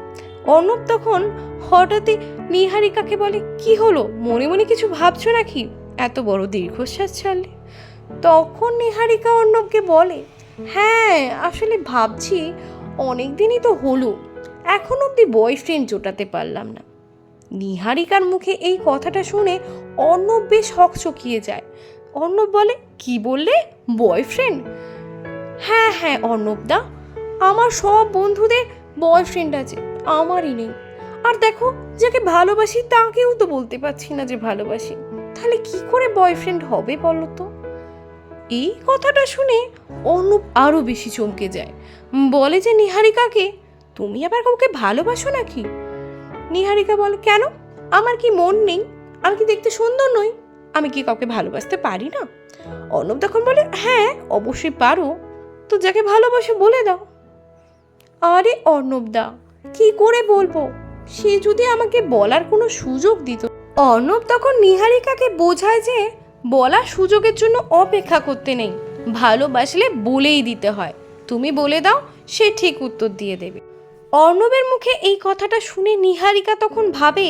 অর্ণব তখন হঠাৎই নিহারিকাকে বলে, কি হলো, মনে মনে কিছু ভাবছো নাকি এত বড় দীর্ঘশ্বাস ছাড়লে? তখন নিহারিকা অর্ণবকে বলে, হ্যাঁ আসলে ভাবছি অনেক দিনই তো হলো, এখন অব্দি বয়ফ্রেন্ড জোটাতে পারলাম না। নিহারিকার মুখে এই কথাটা শুনে অর্ণব বেশ হকচকিয়ে যায়। অর্ণব বলে, কি বললে, বয়ফ্রেন্ড? হ্যাঁ হ্যাঁ অর্ণবদা, আমার সব বন্ধুদের বয়ফ্রেন্ড আছে, আমারই নেই। আর দেখো, যাকে ভালোবাসি তাকেও তো বলতে পারছি না যে ভালোবাসি, তাহলে কি করে বয়ফ্রেন্ড হবে বলো তো? এই কথাটা শুনে অর্ণব আরো বেশি চমকে যায়, বলে যে নিহারিকাকে, তুমি আবার কাউকে ভালোবাসো নাকি? নিহারিকা বলে, কেন, আমার কি মন নেই? আমি কি দেখতে সুন্দর নই? আমি কি কাউকে ভালোবাসতে পারি না? অর্ণব তখন বলে, হ্যাঁ অবশ্যই পারো, তো যাকে ভালোবাসো বলে দাও। আরে অর্ণবদা, কি করে বলবো, সে যদি আমাকে বলার কোনো সুযোগ দিত। অর্ণব তখন নিহারিকাকে বোঝায় যে বলার সুযোগের জন্য অপেক্ষা করতে নেই, ভালোবাসলে বলেই দিতে হয়, তুমি বলে দাও, সে ঠিক উত্তর দিয়ে দেবে। অর্ণবের মুখে এই কথাটা শুনে নিহারিকা তখন ভাবে,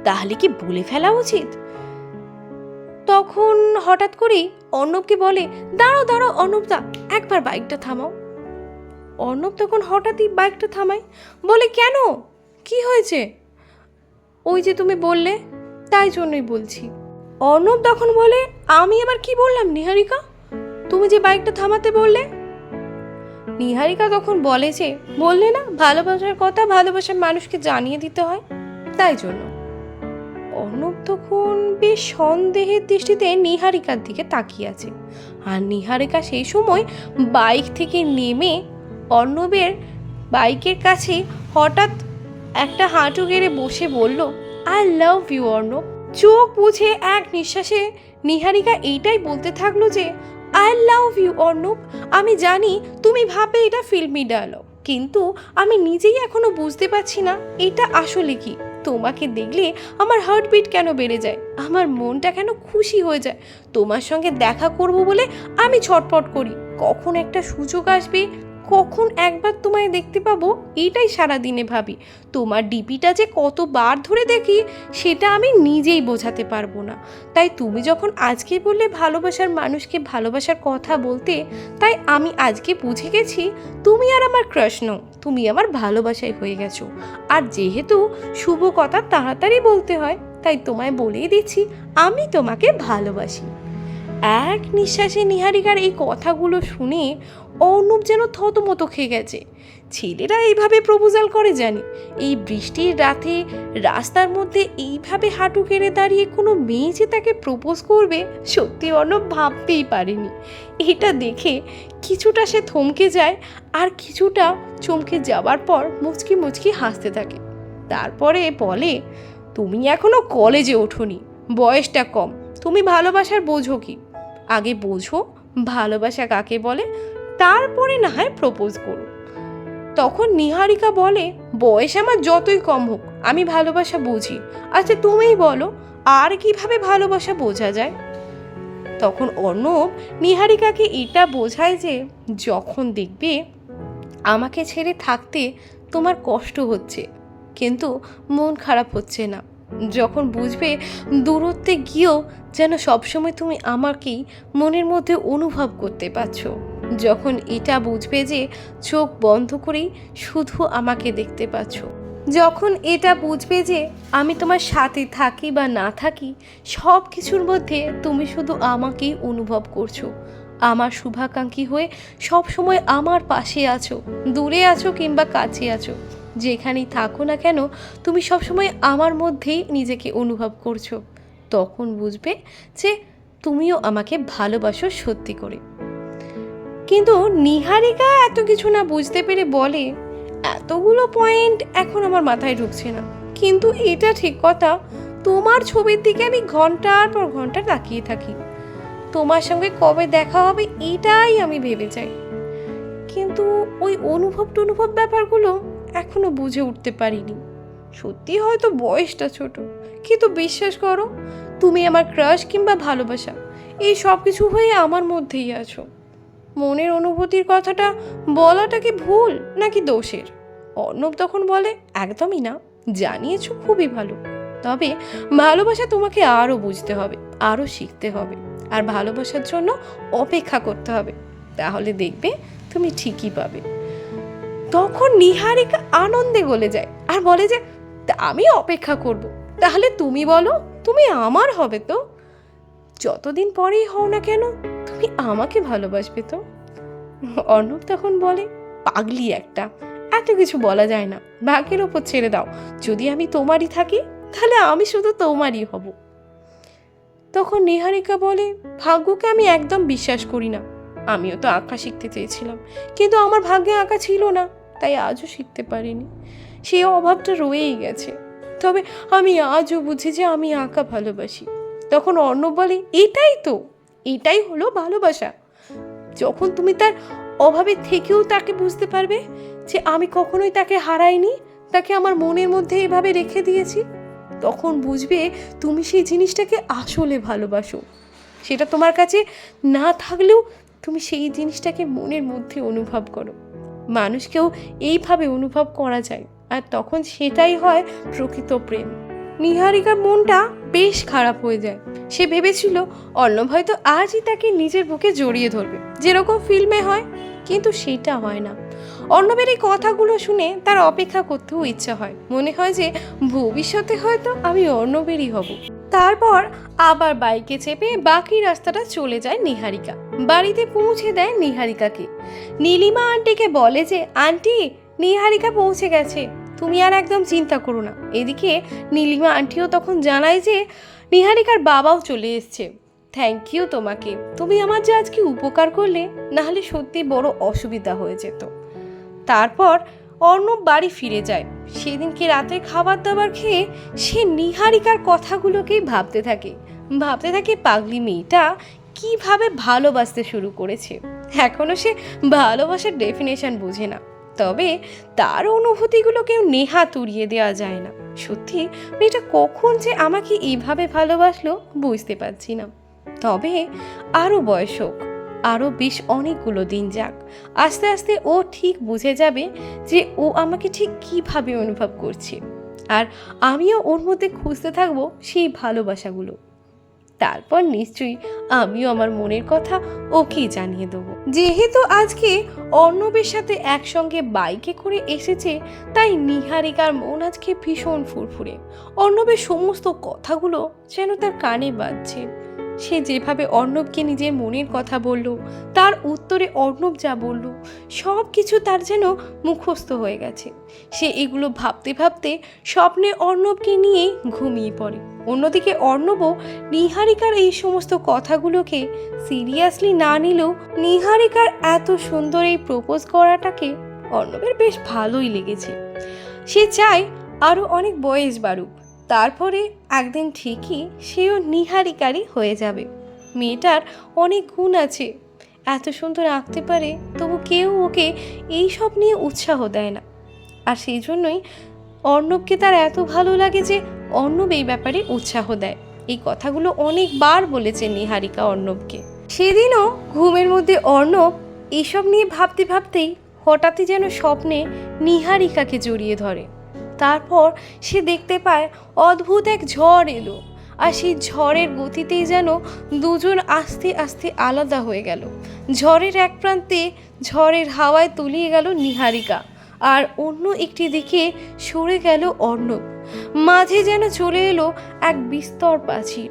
তাহলে কি বলে ফেলা উচিত? তখন হঠাৎ করেই অর্ণবকে বলে, দাঁড়াও দাঁড়াও অর্ণবদা, একবার বাইকটা থামাও। অর্ণব তখন হঠাৎই বাইকটা থামায়, বলে, কেন, কি হয়েছে? ওই যে তুমি বললে, তাই জন্যই বলছি। অর্ণব তখন বলে, আমি আবার কি বললাম নিহারিকা, তুমি যে বাইকটা থামাতে বললে? নিহারিকা তখন বলে যে, বললে না ভালোবাসার কথা ভালোবাসার মানুষকে জানিয়ে দিতে হয়, তাই জন্য। অর্ণব তখন বেশ সন্দেহের দৃষ্টিতে নিহারিকার দিকে তাকিয়ে আছে, আর নিহারিকা সেই সময় বাইক থেকে নেমে অর্ণবের বাইকের কাছে হঠাৎ একটা হাঁটু গেড়ে বসে বলল, আই লাভ ইউ অর্ণব। চোখ বুঝে এক নিঃশ্বাসে নিহারিকা এইটাই বলতে থাকলো যে, আই লাভ ইউ অর্ণব। আমি জানি তুমি ভাবে এটা ফিল্মি ডায়লগ, কিন্তু আমি নিজেই এখনো বুঝতে পারছি না এটা আসলে কি। তোমাকে দেখলে আমার হার্টবিট কেন বেড়ে যায়, আমার মনটা কেন খুশি হয়ে যায়, তোমার সঙ্গে দেখা করব বলে আমি ছটফট করি, কখন একটা সুযোগ আসবে, কখন একবার তোমায় দেখতে পাবো, এটাই সারাদিনে ভাবি। তোমার ডিপিটা যে কতবার ধরে দেখি সেটা আমি নিজেই বোঝাতে পারবো না। তাই তুমি যখন আজকে বললে ভালোবাসার মানুষকে ভালোবাসার কথা বলতে, তাই আমি আজকে বুঝে গেছি তুমি আর আমার ক্রাশ নও, তুমি আমার ভালোবাসায় হয়ে গেছো। আর যেহেতু শুভ কথা তাড়াতাড়ি বলতে হয়, তাই তোমায় বলেই দিচ্ছি আমি তোমাকে ভালোবাসি। এক নিঃশ্বাসে নিহারিকার এই কথাগুলো শুনে অর্ণব যেন থতমত খেয়ে গেছে। ছেলেরা এইভাবে প্রপোজাল করে জানি, এই বৃষ্টির রাতে রাস্তার মধ্যে এইভাবে হাঁটু কেড়ে দাঁড়িয়ে কোনো মেয়ে যে তাকে প্রপোজ করবে, সত্যি অর্ণব ভাবতেই পারেনি। এটা দেখে কিছুটা সে থমকে যায়, আর কিছুটা চমকে যাওয়ার পর মুচকি মুচকি হাসতে থাকে। তারপরে বলে, তুমি এখনো কলেজে ওঠোনি, বয়সটা কম, তুমি ভালোবাসার বোঝো কি? আগে বোঝো ভালোবাসা কাকে বলে, তারপরে না হয় প্রপোজ করো। তখন নিহারিকা বলে, বয়স আমার যতই কম হোক আমি ভালোবাসা বুঝি। আচ্ছা তুমিই বলো, আর কিভাবে ভালোবাসা বোঝা যায়? তখন অর্ণব নিহারিকাকে এটা বোঝায় যে যখন দেখবে আমাকে ছেড়ে থাকতে তোমার কষ্ট হচ্ছে কিন্তু মন খারাপ হচ্ছে না, যখন বুঝবে দূরত্বে গিয়েও যেন সবসময় তুমি আমাকেই মনের মধ্যে অনুভব করতে পারছো, যখন এটা বুঝবে যে চোখ বন্ধ করেই শুধু আমাকে দেখতে পাচ্ছ, যখন এটা বুঝবে যে আমি তোমার সাথে থাকি বা না থাকি সব কিছুর মধ্যে তুমি শুধু আমাকেই অনুভব করছো, আমার শুভাকাঙ্ক্ষী হয়ে সব সময় আমার পাশে আছো, দূরে আছো কিংবা কাছে আছো, যেখানেই থাকো না কেন তুমি সবসময় আমার মধ্যেই নিজেকে অনুভব করছো, তখন বুঝবে যে তুমিও আমাকে ভালোবাসো সত্যি করে। কিন্তু নিহারিকা এত কিছু না বুঝতে পেরে বলে, এতগুলো পয়েন্ট এখন আমার মাথায় ঢুকছে না, কিন্তু এটা ঠিক কথা, তোমার ছবির দিকে আমি ঘন্টার পর ঘন্টা তাকিয়ে থাকি, তোমার সঙ্গে কবে দেখা হবে এটাই আমি ভেবে চাই, কিন্তু ওই অনুভব ব্যাপারগুলো এখনো বুঝে উঠতে পারিনি। সত্যি হয়তো বয়সটা ছোট, কিন্তু বিশ্বাস করো তুমি আমার ক্রাশ কিংবা ভালোবাসা এই সব কিছু হয়ে আমার মধ্যেই আছো। মনের অনুভূতির কথাটা বলাটা কি ভুল নাকি দোষের? অর্ণব তখন বলে, একদমই না, জানিয়েছো খুবই ভালো, তবে ভালোবাসা তোমাকে আরও বুঝতে হবে, আরও শিখতে হবে, আর ভালোবাসার জন্য অপেক্ষা করতে হবে, তাহলে দেখবে তুমি ঠিকই পাবে। তখন নিহারিকা আনন্দে গলে যায় আর বলে যে আমি অপেক্ষা করব, তাহলে তুমি বলো তুমি আমার হবে তো, যতদিন পরেই হও না কেন তুমি আমাকে ভালোবাসবে তো? অর্ণব তখন বলে, পাগলি একটা, এত কিছু বলা যায় না, ভাগ্যের ওপর ছেড়ে দাও, যদি আমি তোমারই থাকি তাহলে আমি শুধু তোমারই হব। তখন নিহারিকা বলে, ভাগ্যকে আমি একদম বিশ্বাস করি না, আমিও তো আঁকা শিখতে চেয়েছিলাম কিন্তু আমার ভাগ্যে আঁকা ছিল না, তাই আজও শিখতে পারিনি, সেই অভাবটা রয়েই গেছে, তবে আমি আজও বুঝি যে আমি আঁকা ভালোবাসি। তখন অর্ণব বলে, এটাই হলো ভালোবাসা, যখন তুমি তার অভাবে থেকেও তাকে বুঝতে পারবে যে আমি কখনোই তাকে হারাইনি, তাকে আমার মনের মধ্যে এভাবে রেখে দিয়েছি, তখন বুঝবে তুমি সেই জিনিসটাকে আসলে ভালোবাসো, সেটা তোমার কাছে না থাকলেও তুমি সেই জিনিসটাকে মনের মধ্যে অনুভব করো। মানুষকেও এইভাবে অনুভব করা যায়, আর তখন সেটাই হয় প্রকৃত প্রেম। নিহারিকার মনটা বেশ খারাপ হয়ে যায়, সে ভেবেছিল অর্ণব হয়তো আজই তাকে নিজের বুকে জড়িয়ে ধরবে যেরকম ফিল্মে হয়, কিন্তু সেটা হয় না। অর্ণবের এই কথাগুলো শুনে তার অপেক্ষা করতেও ইচ্ছা হয়, মনে হয় যে ভবিষ্যতে হয়তো আমি অর্ণবেরই হব। তারপর আবার বাইকে চেপে বাকি রাস্তাটা চলে যায় নিহারিকা, বাড়িতে পৌঁছে দেয় নিহারিকাকে। নীলিমা আন্টিকে বলে যে আন্টি, নিহারিকা পৌঁছে গেছে, তুমি আর একদম চিন্তা করো না। এদিকে নীলিমা আন্টিও তখন জানায় যে নিহারিকার বাবাও চলে এসছে। থ্যাংক ইউ তোমাকে, তুমি আমার যে আজকে উপকার করলে, নাহলে সত্যি বড় অসুবিধা হয়ে যেত। তারপর অর্ণব বাড়ি ফিরে যায়। সেদিনকে রাতে খাবার দাবার খেয়ে সে নিহারিকার কথাগুলোকেই ভাবতে থাকে পাগলি মেয়েটা কিভাবে ভালোবাসতে শুরু করেছে। এখনো সে ভালোবাসার ডেফিনেশন বোঝে না, তবে তার অনুভূতিগুলো কেউ নেহাত উড়িয়ে দেওয়া যায় না। সত্যি মেয়েটা কখন যে আমাকে এইভাবে ভালোবাসলো বুঝতে পারছি না। তবে আরও বয়স হোক, আরও বেশ অনেকগুলো দিন যাক, আস্তে আস্তে ও ঠিক বুঝে যাবে যে ও আমাকে ঠিক কিভাবে অনুভব করছে, আর আমিও ওর মধ্যে খুঁজতে থাকবো সেই ভালোবাসাগুলো। তারপর নিশ্চয়ই আমিও আমার মনের কথা ওকেই জানিয়ে দেবো। যেহেতু আজকে অর্ণবের সাথে একসঙ্গে বাইকে করে এসেছে, তাই নিহারিকার মন আজকে ভীষণ ফুরফুরে। অর্ণবের সমস্ত কথাগুলো যেন তার কানে বাজছে। সে যেভাবে অর্ণবকে নিজের মনের কথা বলল, তার উত্তরে অর্ণব যা বলল, সব কিছু তার যেন মুখস্থ হয়ে গেছে। সে এগুলো ভাবতে ভাবতে স্বপ্নে অর্ণবকে নিয়ে ঘুমিয়ে পড়ে। অন্যদিকে অর্ণবও নিহারিকার এই সমস্ত কথাগুলোকে সিরিয়াসলি না নিলেও নিহারিকার এত সুন্দর এই প্রপোজ করাটাকে অর্ণবের বেশ ভালোই লেগেছে। সে চায় আরও অনেক বয়স বাড়ুক, তারপরে একদিন ঠিকই সেও নিহারিকারই হয়ে যাবে। মেয়েটার অনেক গুণ আছে, এত সুন্দর আঁকতে পারে, তবু কেউ ওকে এই সব নিয়ে উৎসাহ দেয় না। আর সেই জন্যই অর্ণবকে তার এত ভালো লাগে যে অর্ণব এই ব্যাপারে উৎসাহ দেয়। এই কথাগুলো অনেকবার বলেছে নিহারিকা অর্ণবকে। সেদিনও ঘুমের মধ্যে অর্ণব এসব নিয়ে ভাবতে ভাবতেই হঠাৎই যেন স্বপ্নে নিহারিকাকে জড়িয়ে ধরে। তারপর সে দেখতে পায় অদ্ভুত এক ঝড় এলো, আর সেই ঝড়ের গতিতেই যেন দুজন আস্তে আস্তে আলাদা হয়ে গেল। ঝড়ের এক প্রান্তে ঝড়ের হাওয়ায় তলিয়ে গেল নিহারিকা, আর অন্য একটি দিকে সরে গেল অর্ণব। মাঝে যেন চলে এলো এক বিস্তর প্রাচীর।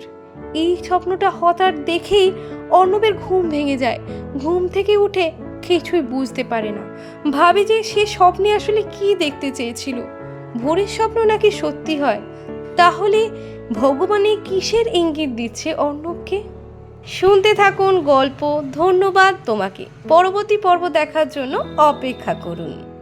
এই স্বপ্নটা হঠাৎ দেখেই অর্ণবের ঘুম ভেঙে যায়। ঘুম থেকে উঠে কিছুই বুঝতে পারে না, ভাবে যে সে স্বপ্নে আসলে কি দেখতে চেয়েছিল, ভোরের স্বপ্ন নাকি সত্যি হয়। তাহলে ভগবান কিসের ইঙ্গিত দিচ্ছে অর্ণবকে? শুনতে থাকুন গল্প। ধন্যবাদ তোমাকে। পরবর্তী পর্ব দেখার জন্য অপেক্ষা করুন।